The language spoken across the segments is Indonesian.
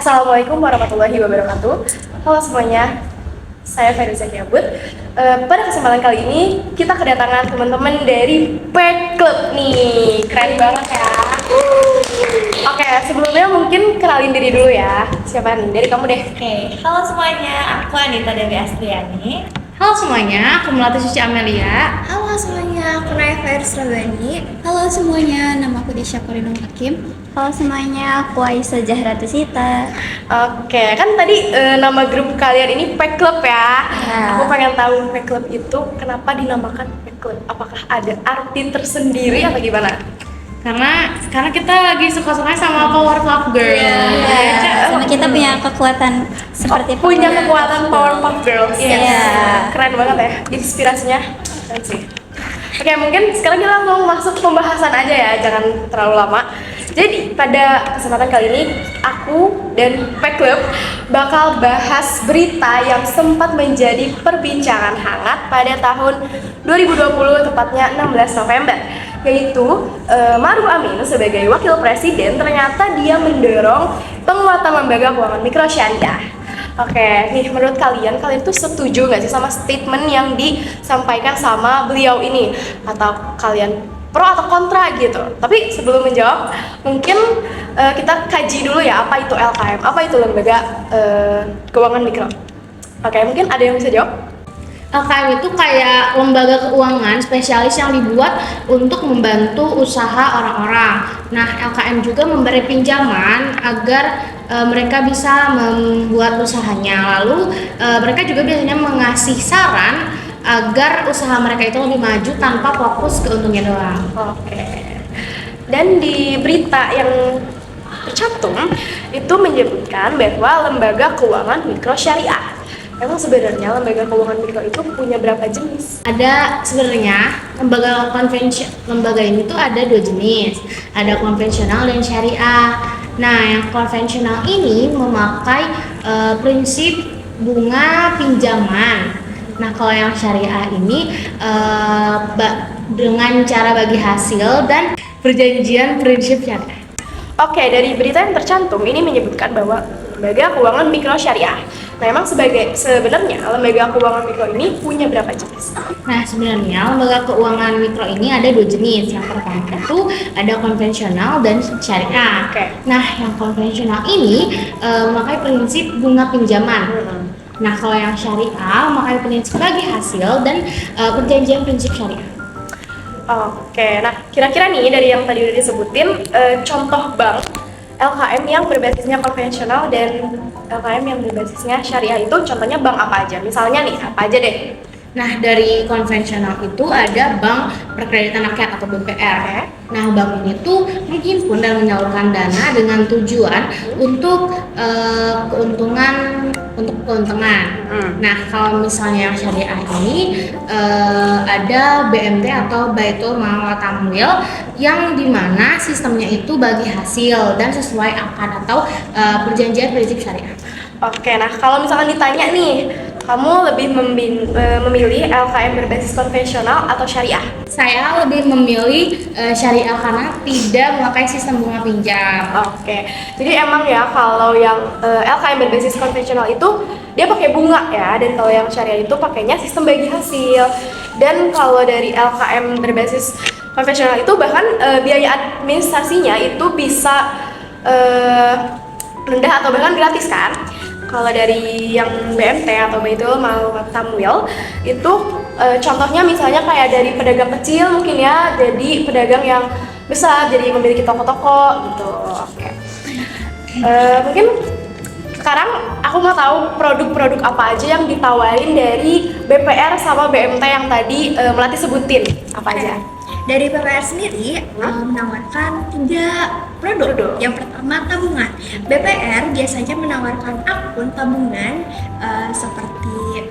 Assalamualaikum warahmatullahi wabarakatuh. Halo semuanya, saya Fariza Kiabut. Pada kesempatan kali ini kita kedatangan teman-teman dari Pack Club nih, keren banget ya. Oke, sebelumnya mungkin kenalin diri dulu ya. Siapa nih? Dari kamu deh. Oke, halo semuanya, aku Anita Dewi Astriani. Halo semuanya, aku Melati Suci Amelia. Halo semuanya, aku Naya Rabani. Halo semuanya, nama aku Desya Korinung Hakim. Halo semuanya, aku Aisyah Zahratu Sita. Oke, kan tadi nama grup kalian ini Pack Club ya. Aku pengen tahu Pack Club itu kenapa dinamakan Pack Club? Apakah ada arti tersendiri atau gimana? Karena kita lagi suka-sukanya sama Powerpuff Girls. Sama kita punya kekuatan seperti punya kekuatan Powerpuff Girls. Iya. Keren banget ya, inspirasinya. Keren sih. Oke, mungkin sekarang kita langsung masuk pembahasan aja ya, jangan terlalu lama. Jadi pada kesempatan kali ini aku dan Pack Club bakal bahas berita yang sempat menjadi perbincangan hangat pada tahun 2020, tepatnya 16 November, yaitu Maruf Amin sebagai wakil presiden ternyata dia mendorong penguatan lembaga keuangan mikro syariah. Oke, nih menurut kalian tuh setuju nggak sih sama statement yang disampaikan sama beliau ini? Atau kalian pro atau kontra gitu? Tapi sebelum menjawab, mungkin kita kaji dulu ya apa itu LKM, apa itu lembaga keuangan mikro. Oke, mungkin ada yang bisa jawab? LKM itu kayak lembaga keuangan spesialis yang dibuat untuk membantu usaha orang-orang. Nah, LKM juga memberi pinjaman agar mereka bisa membuat usahanya. Lalu mereka juga biasanya mengasih saran agar usaha mereka itu lebih maju tanpa fokus ke untungnya doang. Oke. Dan di berita yang tercantum itu menyebutkan bahwa lembaga keuangan mikro syariah. Emang sebenarnya lembaga keuangan mikro itu punya berapa jenis? Ada sebenarnya lembaga ini tuh ada dua jenis, ada konvensional dan syariah. Nah, yang konvensional ini memakai prinsip bunga pinjaman. Nah, kalau yang syariah ini dengan cara bagi hasil dan perjanjian prinsip syariah. Oke, dari berita yang tercantum ini menyebutkan bahwa lembaga keuangan mikro syariah. Nah, emang sebenarnya lembaga keuangan mikro ini punya berapa jenis? Nah, sebenarnya lembaga keuangan mikro ini ada dua jenis. Yang pertama itu ada konvensional dan syariah. Oke. Nah, yang konvensional ini memakai prinsip bunga pinjaman. Nah, kalau yang syariah memakai prinsip bagi hasil dan perjanjian prinsip syariah. Oke, nah kira-kira nih dari yang tadi udah disebutin, contoh bank LKM yang berbasisnya konvensional dan LKM yang berbasisnya syariah itu contohnya bank apa aja? Misalnya nih, apa aja deh? Nah, dari konvensional itu ada Bank Perkreditan Rakyat atau BPR. Nah, bank ini tuh menghimpun dan menyalurkan dana dengan tujuan untuk keuntungan. Nah, kalau misalnya yang syariah ini ada BMT atau Baitul Mal wa Tamwil yang dimana sistemnya itu bagi hasil dan sesuai akad atau perjanjian prinsip syariah. Oke, nah kalau misalkan ditanya nih, kamu lebih memilih LKM berbasis konvensional atau syariah? Saya lebih memilih syariah karena tidak memakai sistem bunga pinjam. Oke, jadi emang ya kalau yang LKM berbasis konvensional itu dia pakai bunga ya, dan kalau yang syariah itu pakainya sistem bagi hasil. Dan kalau dari LKM berbasis konvensional itu bahkan biaya administrasinya itu bisa rendah atau bahkan gratis kan. Kalau dari yang BMT atau Baitul Mal wa Tamwil itu contohnya misalnya kayak dari pedagang kecil mungkin ya jadi pedagang yang besar, jadi memiliki toko-toko gitu. Oke. Mungkin sekarang aku mau tahu produk-produk apa aja yang ditawarin dari BPR sama BMT yang tadi Melati sebutin, apa aja? Dari BPR sendiri menawarkan 3 produk. Yang pertama tabungan. BPR biasanya menawarkan akun tabungan seperti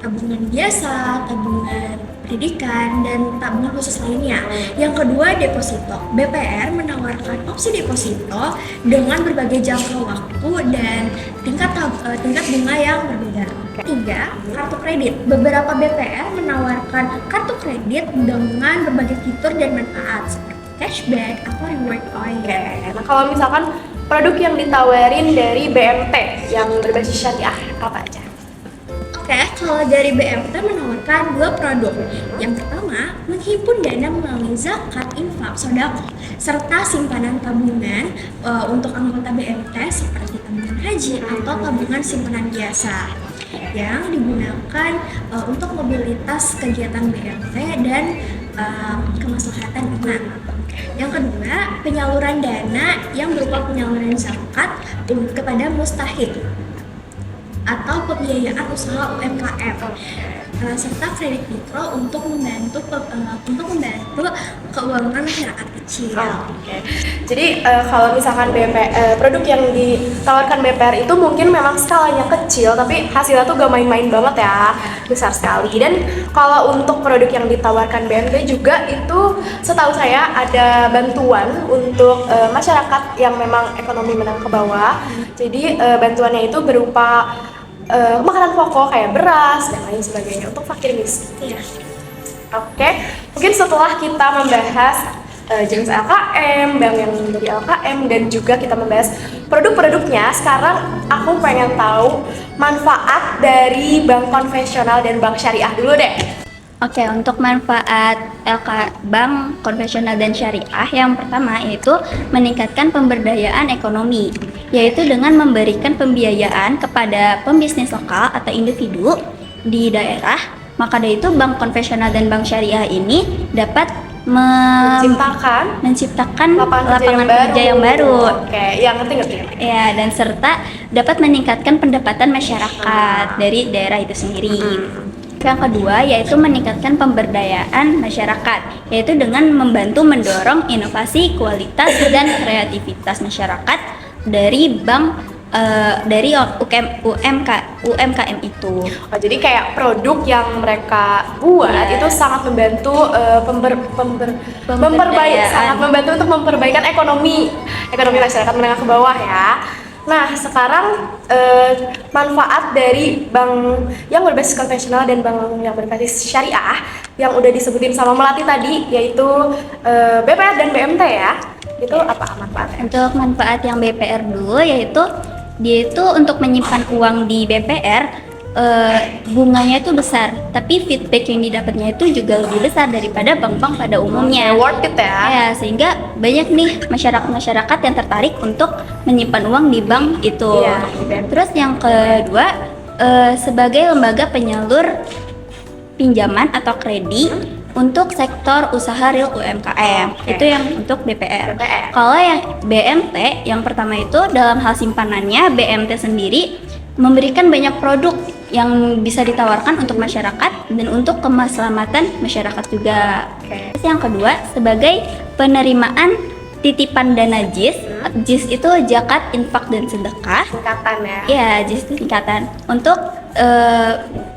tabungan biasa, tabungan pendidikan, dan tabungan khusus lainnya. Yang kedua deposito. BPR menawarkan opsi deposito dengan berbagai jangka waktu dan tingkat bunga yang berbeda. Ketiga, kartu kredit. Beberapa BPR menawarkan kartu kredit dengan berbagai fitur dan manfaat seperti cashback atau reward point. Oke, nah kalau misalkan produk yang ditawarin dari BMT yang berbasis syariah apa aja? Oke, kalau dari BMT menawarkan 2 produk. Yang pertama, menghimpun dana melalui zakat, infak, sedekah, serta simpanan tabungan untuk anggota BMT seperti tabungan haji atau tabungan simpanan biasa yang digunakan untuk mobilitas kegiatan BMT dan kemaslahatan umat. Yang kedua, penyaluran dana yang berupa penyaluran zakat kepada mustahik atau pembiayaan usaha UMKM serta kredit mikro untuk membantu keuangan masyarakat kecil. Oke. Jadi kalau misalkan produk yang ditawarkan BPR itu mungkin memang skalanya kecil, tapi hasilnya tuh gak main-main banget ya, besar sekali. Dan kalau untuk produk yang ditawarkan BMT juga itu setahu saya ada bantuan untuk masyarakat yang memang ekonomi menengah ke bawah. Jadi bantuannya itu berupa makanan pokok kayak beras dan lain sebagainya untuk fakir miskin. Oke, mungkin setelah kita membahas jenis LKM, bank yang dari LKM, dan juga kita membahas produk-produknya, sekarang aku pengen tahu manfaat dari bank konvensional dan bank syariah dulu deh. Oke, untuk manfaat bank konvensional dan syariah, yang pertama yaitu meningkatkan pemberdayaan ekonomi, yaitu dengan memberikan pembiayaan kepada pembisnis lokal atau individu di daerah. Maka dari itu bank konvensional dan bank syariah ini dapat menciptakan lapangan kerja yang baru. Oke, yang ngerti. Ya, dan serta dapat meningkatkan pendapatan masyarakat dari daerah itu sendiri. Yang kedua yaitu meningkatkan pemberdayaan masyarakat, yaitu dengan membantu mendorong inovasi, kualitas, dan kreativitas masyarakat dari UMKM itu. Oh, jadi kayak produk yang mereka buat itu sangat membantu untuk memperbaikan ekonomi masyarakat menengah ke bawah ya. Nah, sekarang manfaat dari bank yang berbasis konvensional dan bank yang berbasis syariah yang udah disebutin sama Melati tadi, yaitu BPR dan BMT ya. Itu apa manfaatnya? Untuk manfaat yang BPR dulu, yaitu dia itu untuk menyimpan uang di BPR, bunganya itu besar, tapi feedback yang didapatnya itu juga lebih besar daripada bank-bank pada umumnya. Worth it ya? Ya, sehingga banyak nih masyarakat yang tertarik untuk menyimpan uang di bank itu. Iya. Terus yang kedua, sebagai lembaga penyalur pinjaman atau kredit untuk sektor usaha real UMKM. Okay. Itu yang untuk BPR. Kalau yang BMT, yang pertama itu dalam hal simpanannya, BMT sendiri memberikan banyak produk yang bisa ditawarkan untuk masyarakat dan untuk kemaslahatan masyarakat juga. Terus yang kedua, sebagai penerimaan titipan dana JIS. JIS itu zakat, infak, dan sedekah. Singkatan ya? Ya, JIS itu singkatan. Untuk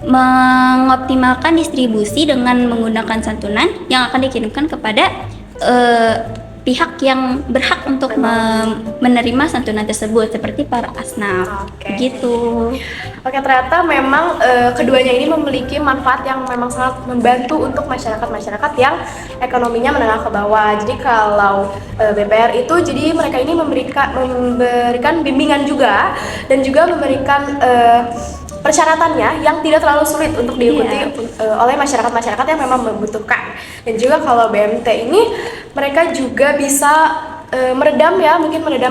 mengoptimalkan distribusi dengan menggunakan santunan yang akan dikirimkan kepada pihak yang berhak untuk menerima santunan tersebut, seperti para asnaf. Gitu. Oke, ternyata memang keduanya ini memiliki manfaat yang memang sangat membantu untuk masyarakat yang ekonominya menengah ke bawah. Jadi kalau BPR itu, jadi mereka ini memberikan bimbingan juga dan juga memberikan persyaratannya yang tidak terlalu sulit untuk diikuti oleh masyarakat yang memang membutuhkan. Dan juga kalau BMT ini mereka juga bisa meredam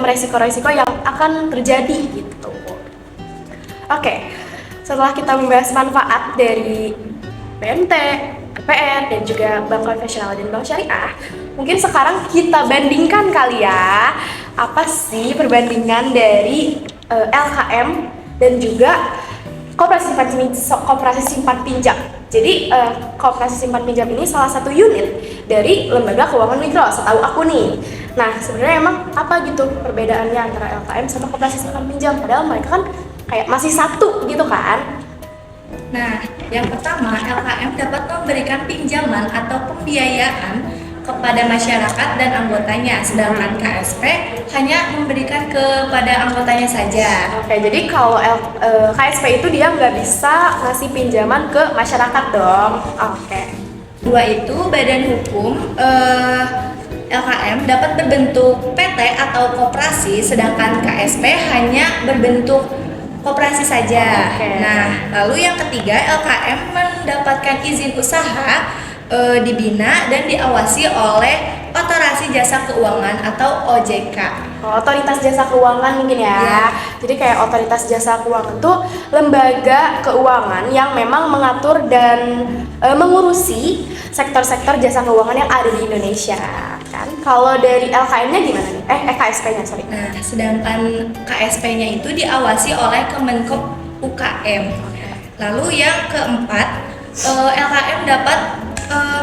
resiko-resiko yang akan terjadi gitu. Oke, setelah kita membahas manfaat dari BMT, BPR, dan juga bank konvensional dan bank syariah, mungkin sekarang kita bandingkan kali ya, apa sih perbandingan dari LKM dan juga Koperasi Simpan Pinjam. Jadi Koperasi Simpan Pinjam ini salah satu unit dari lembaga keuangan mikro, setahu aku nih. Nah, sebenarnya emang apa gitu perbedaannya antara LKM sama Koperasi Simpan Pinjam? Padahal mereka kan kayak masih satu gitu kan? Nah, yang pertama, LKM dapat memberikan pinjaman atau pembiayaan kepada masyarakat dan anggotanya, sedangkan KSP hanya memberikan kepada anggotanya saja. Oke, jadi kalau KSP itu dia nggak bisa ngasih pinjaman ke masyarakat dong. Oke. Dua itu badan hukum LKM dapat berbentuk PT atau koperasi, sedangkan KSP hanya berbentuk koperasi saja. Oke. Nah, lalu yang ketiga, LKM mendapatkan izin usaha dibina dan diawasi oleh Otoritas Jasa Keuangan atau OJK. Otoritas Jasa Keuangan mungkin ya. Iya. Jadi kayak Otoritas Jasa Keuangan tuh lembaga keuangan yang memang mengatur dan mengurusi sektor-sektor jasa keuangan yang ada di Indonesia kan. Kalau dari LKM-nya gimana nih? KSP-nya sorry. Nah, sedangkan KSP-nya itu diawasi oleh Kemenkop UKM. Lalu yang keempat, LKM dapat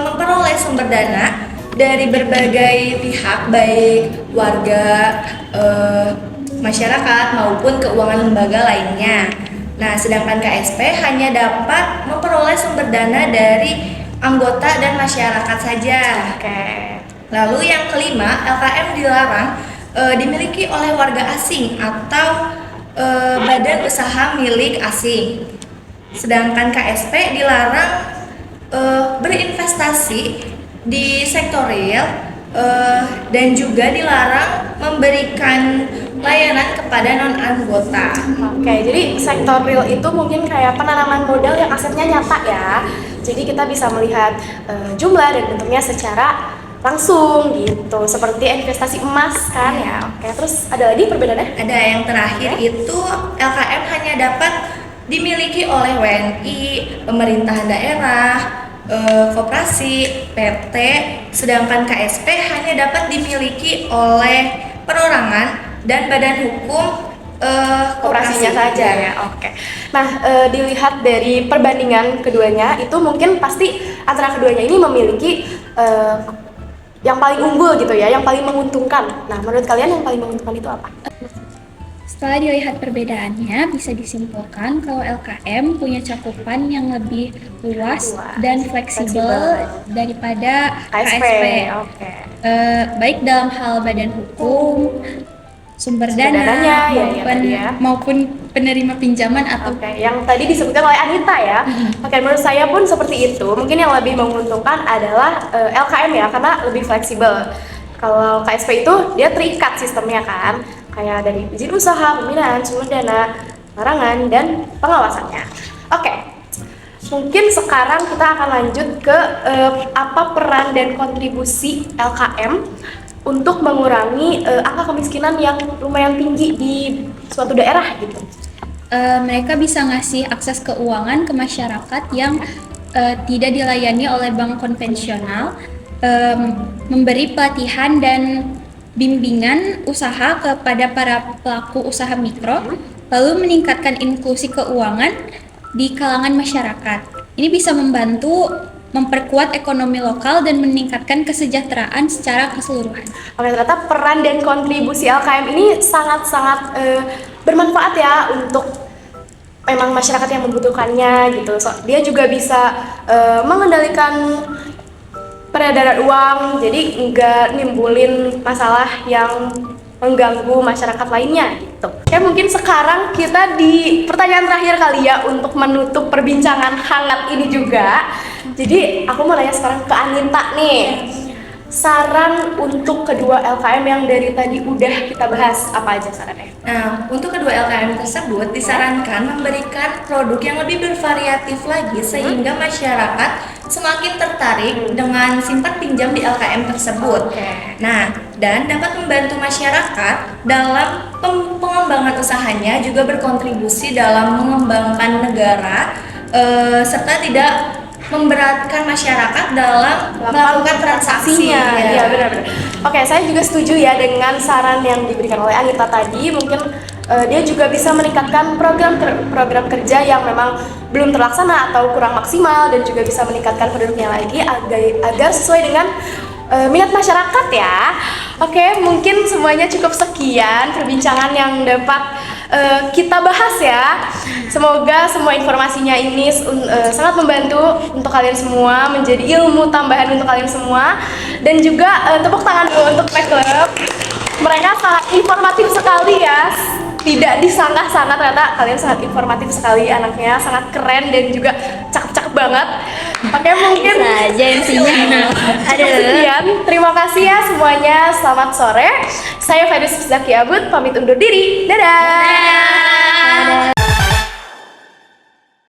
memperoleh sumber dana dari berbagai pihak, baik warga, masyarakat maupun keuangan lembaga lainnya. Nah, sedangkan KSP hanya dapat memperoleh sumber dana dari anggota dan masyarakat saja. Oke. Lalu yang kelima, LKM dilarang dimiliki oleh warga asing atau badan usaha milik asing. Sedangkan KSP dilarang berinvestasi di sektor real dan juga dilarang memberikan layanan kepada non-anggota. Oke, jadi sektor real itu mungkin kayak penanaman modal yang asetnya nyata ya. Jadi kita bisa melihat jumlah dan bentuknya secara langsung gitu, seperti investasi emas kan ya. Oke, terus ada lagi perbedaannya? Ada yang terakhir itu LKM hanya dapat dimiliki oleh WNI, pemerintahan daerah, koperasi, PT, sedangkan KSP hanya dapat dimiliki oleh perorangan dan badan hukum Koperasinya saja ya. Oke. Nah, dilihat dari perbandingan keduanya itu mungkin pasti antara keduanya ini memiliki yang paling unggul gitu ya, yang paling menguntungkan. Nah, menurut kalian yang paling menguntungkan itu apa? Setelah dilihat perbedaannya, bisa disimpulkan kalau LKM punya cakupan yang lebih luas dan fleksibel daripada KSP. Oke. Baik dalam hal badan hukum, sumber dana, dananya, ya. maupun penerima pinjaman atau Oke, yang tadi disebutkan oleh Anita ya. Oke, menurut saya pun seperti itu. Mungkin yang lebih menguntungkan adalah LKM ya, karena lebih fleksibel. Kalau KSP itu dia terikat sistemnya kan, kayak dari izin usaha, pembinaan, sumber dana, larangan, dan pengawasannya. Oke, mungkin sekarang kita akan lanjut ke apa peran dan kontribusi LKM untuk mengurangi angka kemiskinan yang lumayan tinggi di suatu daerah gitu. mereka bisa ngasih akses keuangan ke masyarakat yang tidak dilayani oleh bank konvensional, memberi pelatihan dan bimbingan usaha kepada para pelaku usaha mikro, lalu meningkatkan inklusi keuangan di kalangan masyarakat. Ini bisa membantu memperkuat ekonomi lokal dan meningkatkan kesejahteraan secara keseluruhan. Oke, ternyata peran dan kontribusi LKM ini sangat-sangat bermanfaat ya untuk memang masyarakat yang membutuhkannya gitu. So, dia juga bisa mengendalikan peredaran uang, jadi nggak nimbulin masalah yang mengganggu masyarakat lainnya gitu. Oke, mungkin sekarang kita di pertanyaan terakhir kali ya untuk menutup perbincangan hangat ini juga. Jadi aku mau nanya sekarang ke Anita nih. Saran untuk kedua LKM yang dari tadi udah kita bahas, apa aja sarannya? Nah, untuk kedua LKM tersebut disarankan memberikan produk yang lebih bervariatif lagi sehingga masyarakat semakin tertarik dengan simpan pinjam di LKM tersebut. Nah, dan dapat membantu masyarakat dalam pengembangan usahanya, juga berkontribusi dalam mengembangkan negara, serta tidak memberatkan masyarakat dalam melakukan transaksinya. Iya, benar-benar. Oke, saya juga setuju ya dengan saran yang diberikan oleh Anita tadi. Mungkin dia juga bisa meningkatkan program kerja yang memang belum terlaksana atau kurang maksimal, dan juga bisa meningkatkan penduduknya lagi agar sesuai dengan minat masyarakat ya. Oke, mungkin semuanya cukup sekian perbincangan yang dapat kita bahas ya. Semoga semua informasinya ini sangat membantu untuk kalian semua, menjadi ilmu tambahan untuk kalian semua. Dan juga tepuk tangan dulu untuk Pack Club. Mereka sangat informatif sekali ya. Tidak disangka-sangka ternyata kalian sangat informatif sekali, anaknya sangat keren dan juga cakep-cakep banget. Oke, mungkin Bisa aja MC-nya. cukup sekian. Terima kasih ya semuanya. Selamat sore. Saya Fadis Zaki Abud pamit undur diri. Dadah.